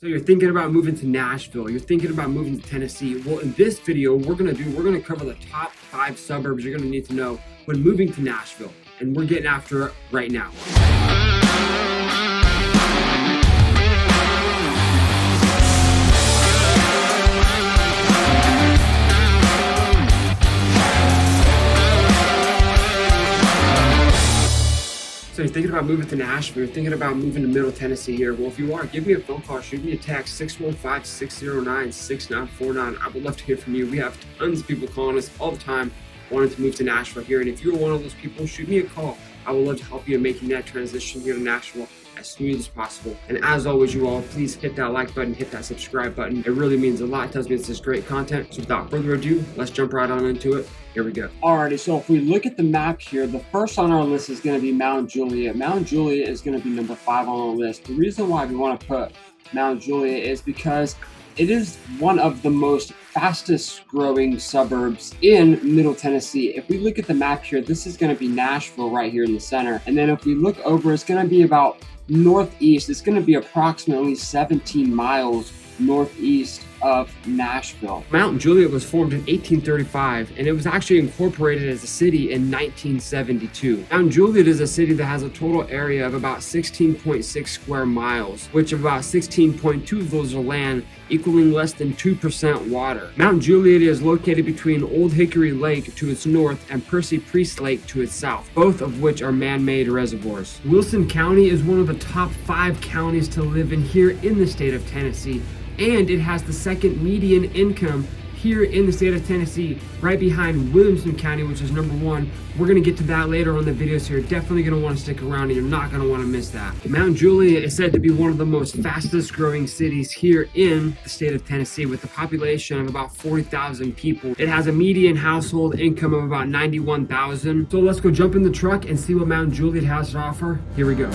So you're thinking about moving to Nashville, you're thinking about moving to Tennessee. Well, in this video, we're gonna cover the top 5 suburbs you're gonna need to know when moving to Nashville. And we're getting after it right now. So you're thinking about moving to Nashville, you're thinking about moving to Middle Tennessee here. Well, if you are, give me a phone call, shoot me a text, 615-609-6949. I would love to hear from you. We have tons of people calling us all the time wanting to move to Nashville here. And if you're one of those people, shoot me a call. I would love to help you in making that transition here to Nashville as smooth as possible. And as always, you all, please hit that like button, hit that subscribe button. It really means a lot. It tells me it's just great content. So without further ado, let's jump right on into it. Here we go. Alrighty, so if we look at the map here, the first on our list is going to be Mount Juliet. Mount Juliet is going to be number 5 on our list. The reason why we want to put Mount Juliet is because it is one of the most fastest growing suburbs in Middle Tennessee. If we look at the map here, this is going to be Nashville right here in the center. And then if we look over, it's going to be about northeast. It's going to be approximately 17 miles northeast of Nashville. Mount Juliet was formed in 1835 and it was actually incorporated as a city in 1972. Mount Juliet is a city that has a total area of about 16.6 square miles, which about 16.2 of those are land, equaling less than 2% water. Mount Juliet is located between Old Hickory Lake to its north and Percy Priest Lake to its south, both of which are man-made reservoirs. Wilson County is one of the top 5 counties to live in here in the state of Tennessee, and it has the second median income here in the state of Tennessee, right behind Williamson County, which is number 1. We're gonna get to that later on in the video, so you're definitely gonna wanna stick around and you're not gonna wanna miss that. Mount Juliet is said to be one of the most fastest growing cities here in the state of Tennessee with a population of about 40,000 people. It has a median household income of about $91,000. So let's go jump in the truck and see what Mount Juliet has to offer. Here we go.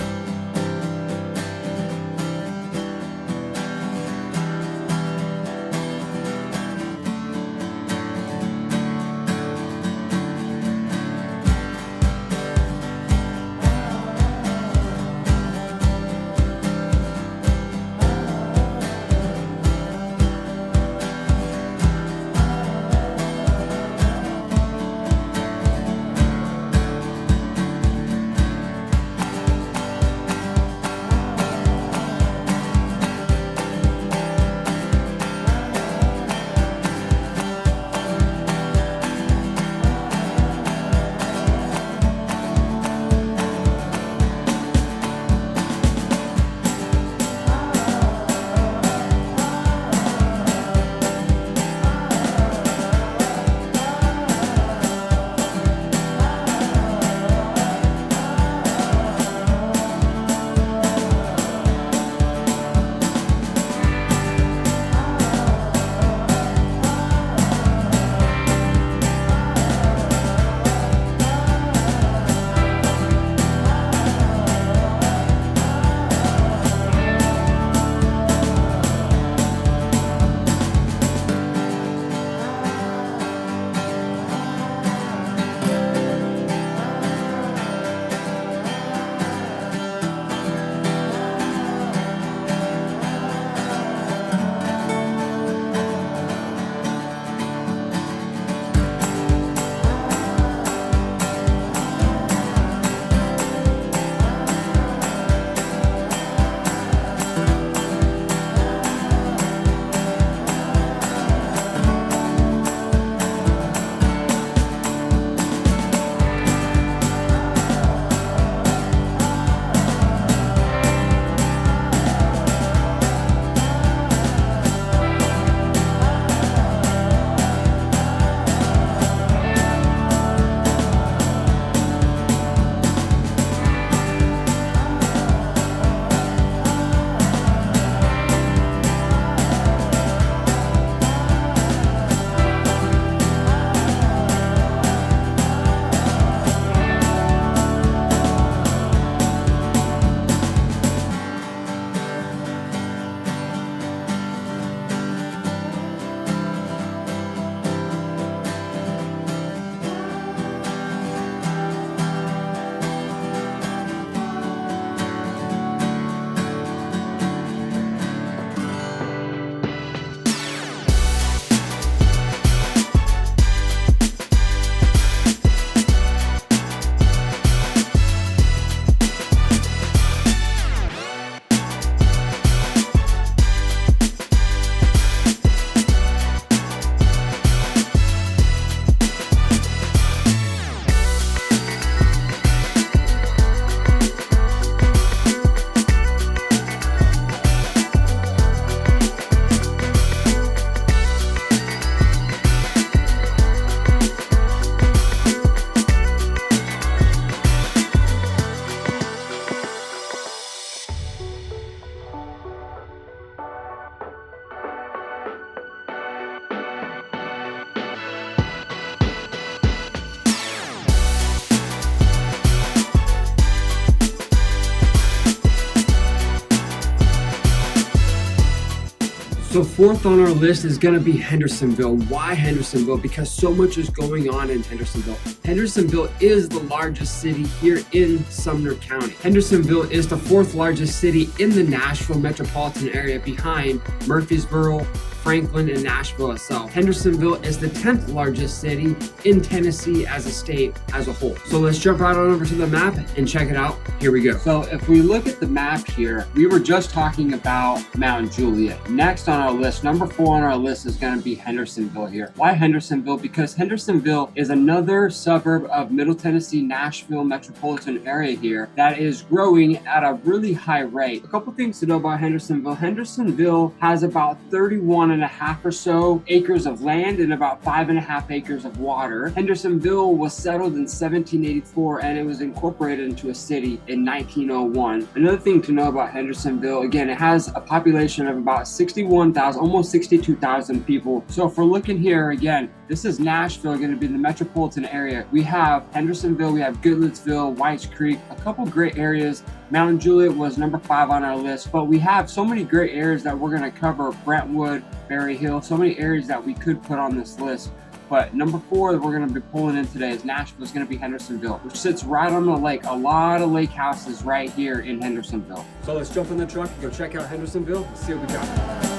So fourth on our list is going to be Hendersonville. Why Hendersonville? Because so much is going on in Hendersonville. Hendersonville is the largest city here in Sumner County. Hendersonville is the fourth largest city in the Nashville metropolitan area behind Murfreesboro, Franklin, and Nashville itself. Hendersonville is the 10th largest city in Tennessee as a state as a whole. So let's jump right on over to the map and check it out. Here we go. So if we look at the map here, we were just talking about Mount Juliet. Next on our list, number 4 on our list is going to be Hendersonville here. Why Hendersonville? Because Hendersonville is another suburb of Middle Tennessee, Nashville metropolitan area here that is growing at a really high rate. A couple things to know about Hendersonville. Hendersonville has about 31 and a half or so acres of land and about 5.5 acres of water. Hendersonville was settled in 1784 and it was incorporated into a city in 1901. Another thing to know about Hendersonville, again, it has a population of about 61,000, almost 62,000 people. So if we're looking here again, this is Nashville, going to be the metropolitan area. We have Hendersonville, we have Goodlettsville, Whites Creek, a couple great areas. Mount Juliet was number 5 on our list, but we have so many great areas that we're going to cover. Brentwood, Berry Hill, so many areas that we could put on this list. But number 4 that we're going to be pulling in today is Nashville. Is going to be Hendersonville, which sits right on the lake. A lot of lake houses right here in Hendersonville. So let's jump in the truck and go check out Hendersonville and see what we got.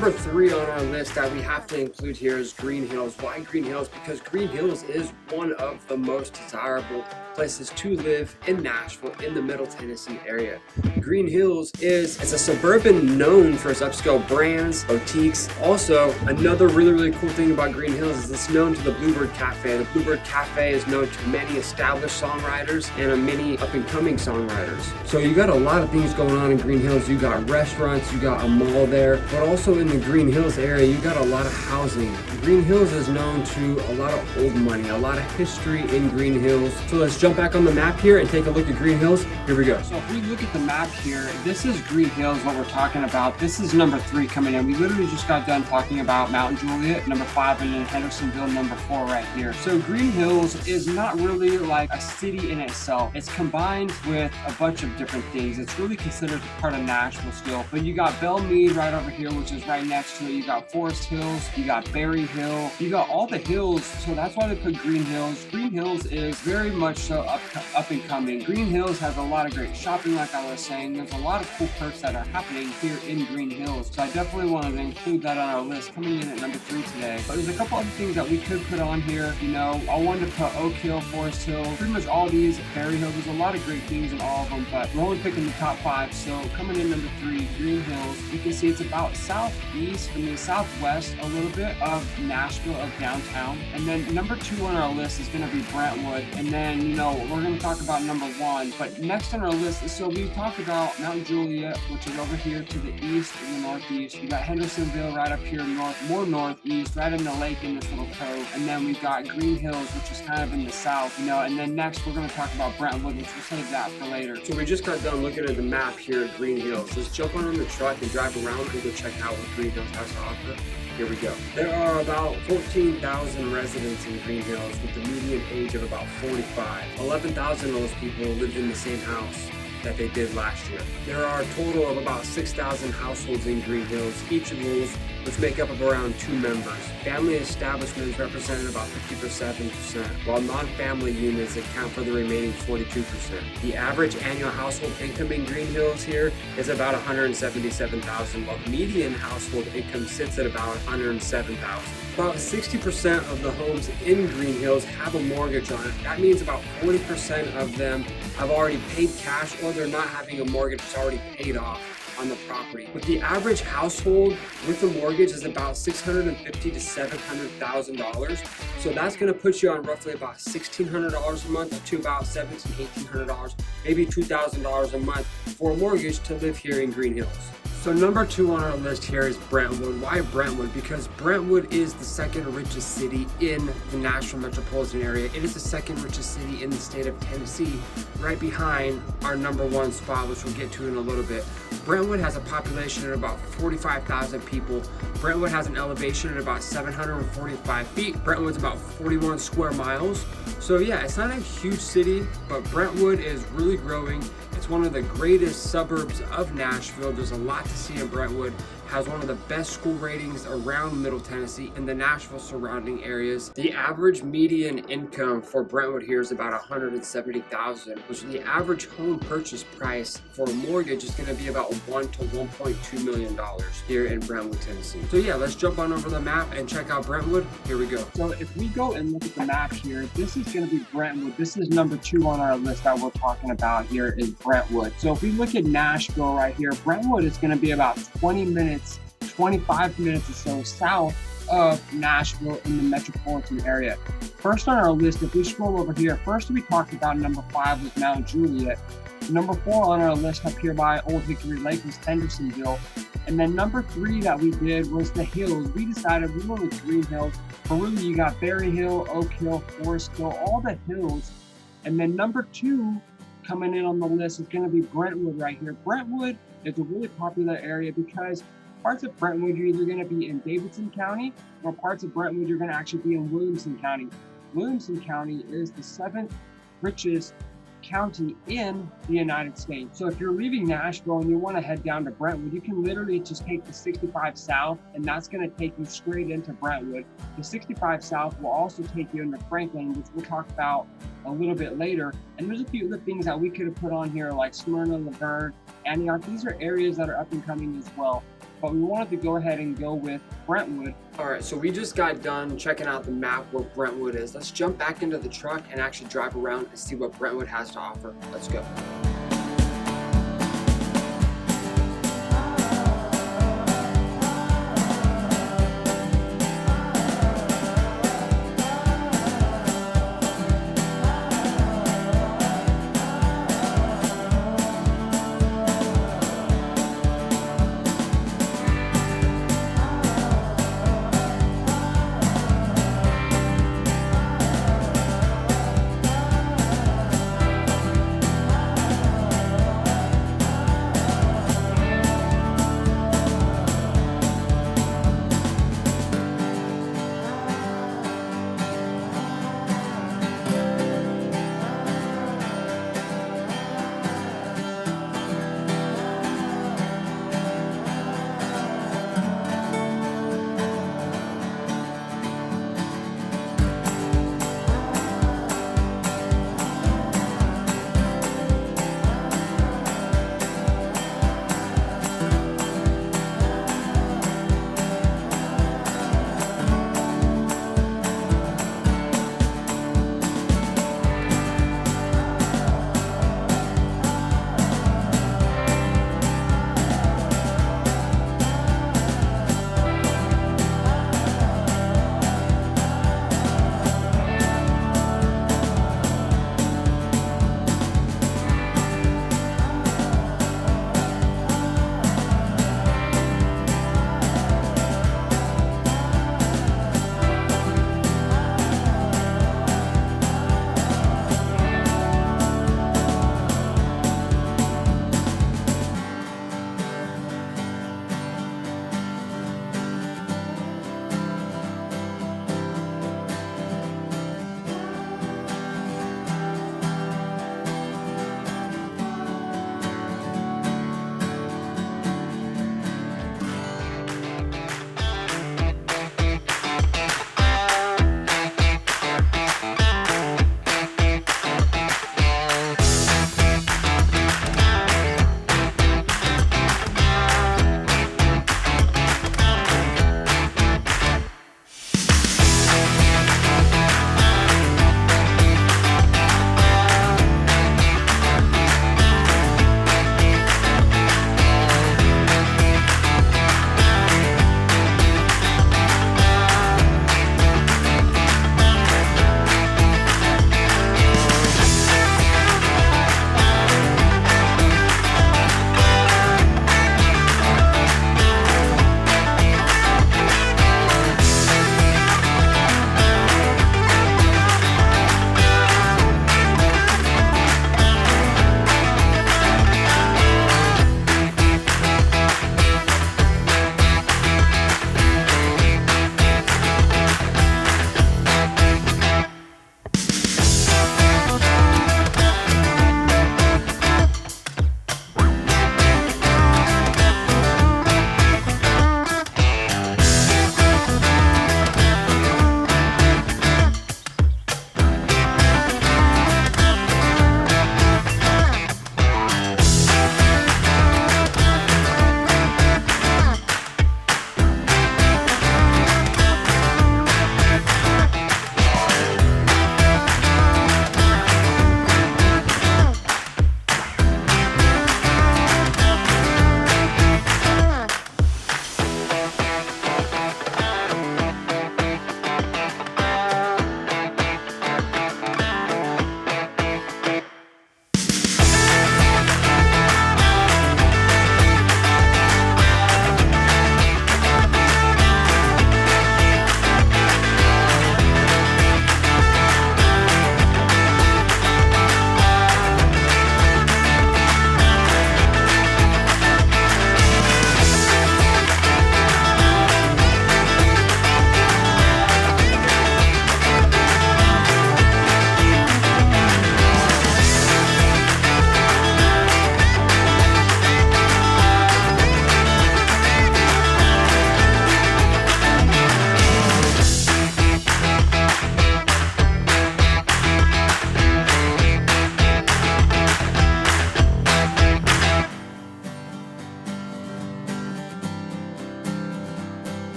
number 3 on our list that we have to include here is Green Hills. Why Green Hills? Because Green Hills is one of the most desirable places to live in Nashville, in the Middle Tennessee area. Green Hills is a suburban known for its upscale brands, boutiques. Also, another really cool thing about Green Hills is it's known to the Bluebird Cafe. The Bluebird Cafe is known to many established songwriters and many up-and-coming songwriters. So you got a lot of things going on in Green Hills. You got restaurants, you got a mall there, but also in the Green Hills area, you got a lot of housing. Green Hills is known to a lot of old money, a lot of history in Green Hills. So let's jump back on the map here and take a look at Green Hills. Here we go. So if we look at the map here, this is Green Hills, what we're talking about. This is number 3 coming in. We literally just got done talking about Mount Juliet, number 5, and then Hendersonville, number 4 right here. So Green Hills is not really like a city in itself. It's combined with a bunch of different things. It's really considered part of Nashville still. But you got Belmead right over here, which is right next to it. You got Forest Hills, you got Berry Hill, you got all the hills. So that's why they put Green Hills. Green Hills is very much so up and coming. Green Hills has a lot of great shopping, like I was saying. There's a lot of cool perks that are happening here in Green Hills. So I definitely wanted to include that on our list, coming in at number 3 today. But there's a couple other things that we could put on here. You know, I wanted to put Oak Hill, Forest Hill, pretty much all these, Berry Hill. There's a lot of great things in all of them, but we're only picking the top 5. So coming in number 3, Green Hills, you can see it's about southwest a little bit of Nashville, of downtown. And then number 2 on our list is going to be Brentwood. And then, you know, we're going to talk about number 1. But next on our list is, so we talked about Mount Juliet, which is over here to the east and the northeast. We got Hendersonville right up here more northeast, right in the lake in this little cove. And then we've got Green Hills, which is kind of in the south, you know. And then next we're going to talk about Brentwood, which we'll save that for later. So we just got done looking at the map here at Green Hills. Let's jump on the truck and drive around and go check out what Green Hills has to offer. Here we go. There are about 14,000 residents in Green Hills with a median age of about 45. 11,000 of those people lived in the same house that they did last year. There are a total of about 6,000 households in Green Hills, each of those which make up of around 2 members. Family establishments represented about 57%, while non-family units account for the remaining 42%. The average annual household income in Green Hills here is about $177,000, while the median household income sits at about $107,000. About 60% of the homes in Green Hills have a mortgage on it. That means about 40% of them have already paid cash, or they're not having a mortgage, it's already paid off on the property. But the average household with a mortgage is about $650,000 to $700,000. So that's going to put you on roughly about $1,600 a month to about $1,700, $1,800, maybe $2,000 a month for a mortgage to live here in Green Hills. So number 2 on our list here is Brentwood. Why Brentwood? Because Brentwood is the second richest city in the Nashville metropolitan area. It is the second richest city in the state of Tennessee, right behind our number 1 spot, which we'll get to in a little bit. Brentwood has a population of about 45,000 people. Brentwood has an elevation at about 745 feet. Brentwood's about 41 square miles. So yeah, it's not a huge city, but Brentwood is really growing. It's one of the greatest suburbs of Nashville. There's a lot to see in Brentwood. Has one of the best school ratings around Middle Tennessee and the Nashville surrounding areas. The average median income for Brentwood here is about $170,000, which the average home purchase price for a mortgage is going to be about $1 to $1.2 million here in Brentwood, Tennessee. So yeah, let's jump on over the map and check out Brentwood. Here we go. So if we go and look at the map here, this is going to be Brentwood. This is number 2 on our list that we're talking about here is Brentwood. So if we look at Nashville right here, Brentwood is going to be about 25 minutes or so south of Nashville in the metropolitan area. First on our list, if we scroll over here, first we talked about number 5 was Mount Juliet. Number 4 on our list up here by Old Hickory Lake was Hendersonville. And then number 3 that we did was the hills. We decided we went with Green Hills, but really you got Berry Hill, Oak Hill, Forest Hill, all the hills. And then number 2 coming in on the list is going to be Brentwood right here. Brentwood is a really popular area because parts of Brentwood, you're either going to be in Davidson County, or parts of Brentwood, you're going to actually be in Williamson County. Williamson County is the 7th richest county in the United States. So if you're leaving Nashville and you want to head down to Brentwood, you can literally just take the 65 South, and that's going to take you straight into Brentwood. The 65 South will also take you into Franklin, which we'll talk about a little bit later. And there's a few other things that we could have put on here, like Smyrna, Laverne, Antioch. These are areas that are up and coming as well. but we wanted to go ahead and go with Brentwood. All right, so we just got done checking out the map where Brentwood is. Let's jump back into the truck and actually drive around and see what Brentwood has to offer. Let's go.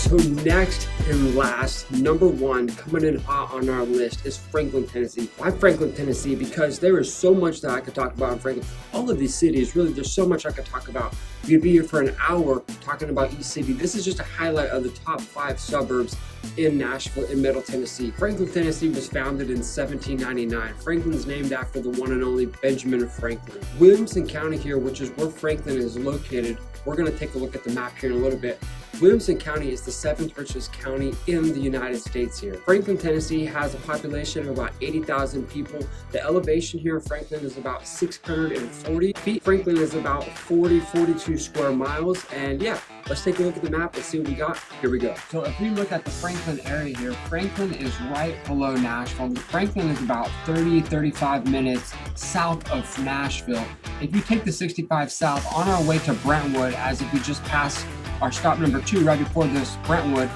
So next and last, number one, coming in hot on our list is Franklin, Tennessee. Why Franklin, Tennessee? Because there is so much that I could talk about in Franklin. All of these cities, really, there's so much I could talk about. We could be here for an hour talking about each city. This is just a highlight of the top 5 suburbs in Nashville, in Middle Tennessee. Franklin, Tennessee was founded in 1799. Franklin is named after the one and only Benjamin Franklin. Williamson County here, which is where Franklin is located, we're going to take a look at the map here in a little bit. Williamson County is the 7th richest county in the United States here. Franklin, Tennessee has a population of about 80,000 people. The elevation here in Franklin is about 640 feet. Franklin is about 42 square miles. And yeah, let's take a look at the map and see what we got. Here we go. So if we look at the Franklin area here, Franklin is right below Nashville. Franklin is about 35 minutes south of Nashville. If you take the 65 south on our way to Brentwood, as if we just passed our stop number 2 right before this Brentwood,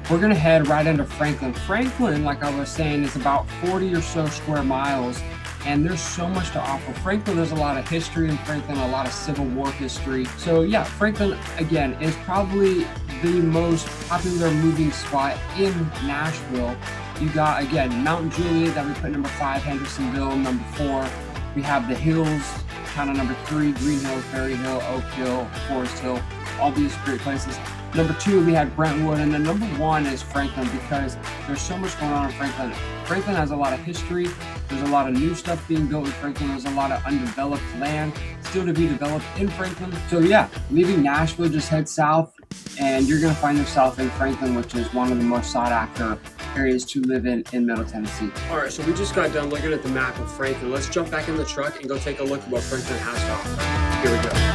we're gonna head right into Franklin. Franklin, like I was saying, is about 40 or so square miles, and there's so much to offer. Franklin, there's a lot of history in Franklin, a lot of Civil War history. So yeah, Franklin, again, is probably the most popular moving spot in Nashville. You got, again, Mount Juliet that we put number 5, Hendersonville number 4. We have the hills, kind of number 3, Green Hills, Berry Hill, Oak Hill, Forest Hill, all these great places. Number 2, we had Brentwood, and then number 1 is Franklin, because there's so much going on in Franklin. Franklin has a lot of history. There's a lot of new stuff being built in Franklin. There's a lot of undeveloped land still to be developed in Franklin. So yeah, leaving Nashville, just head south, and you're gonna find yourself in Franklin, which is one of the most sought after areas to live in Middle Tennessee. All right, so we just got done looking at the map of Franklin. Let's jump back in the truck and go take a look at what Franklin has to offer. Here we go.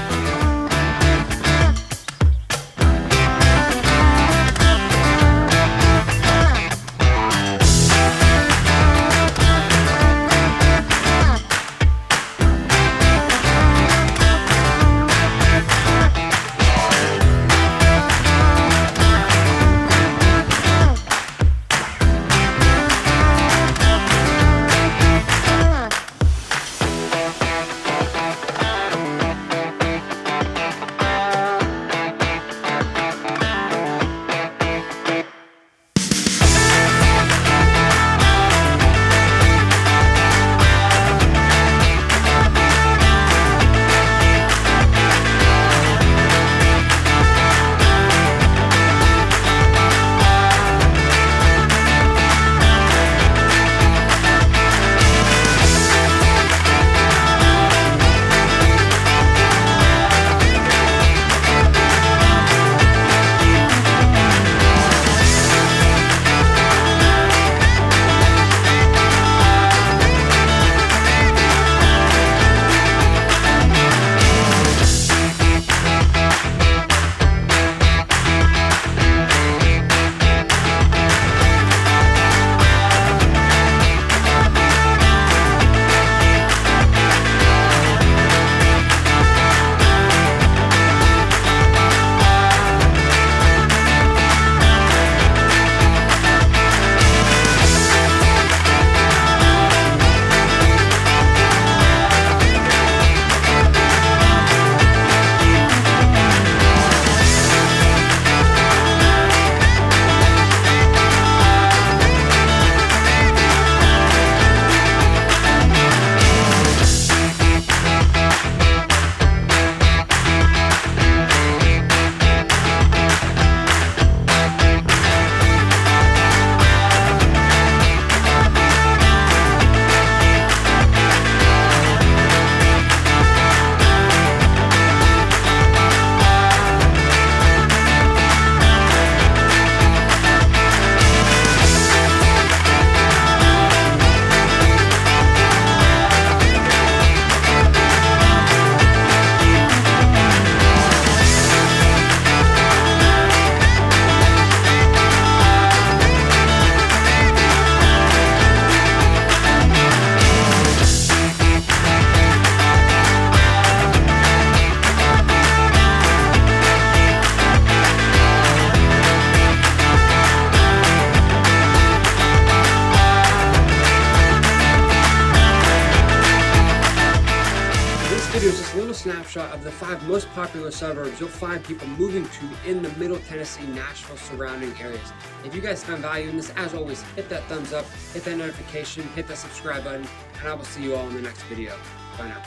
video is just a little snapshot of the 5 most popular suburbs you'll find people moving to in the Middle Tennessee, Nashville surrounding areas. If you guys found value in this, as always, hit that thumbs up, hit that notification, hit that subscribe button, and I will see you all in the next video. Bye now.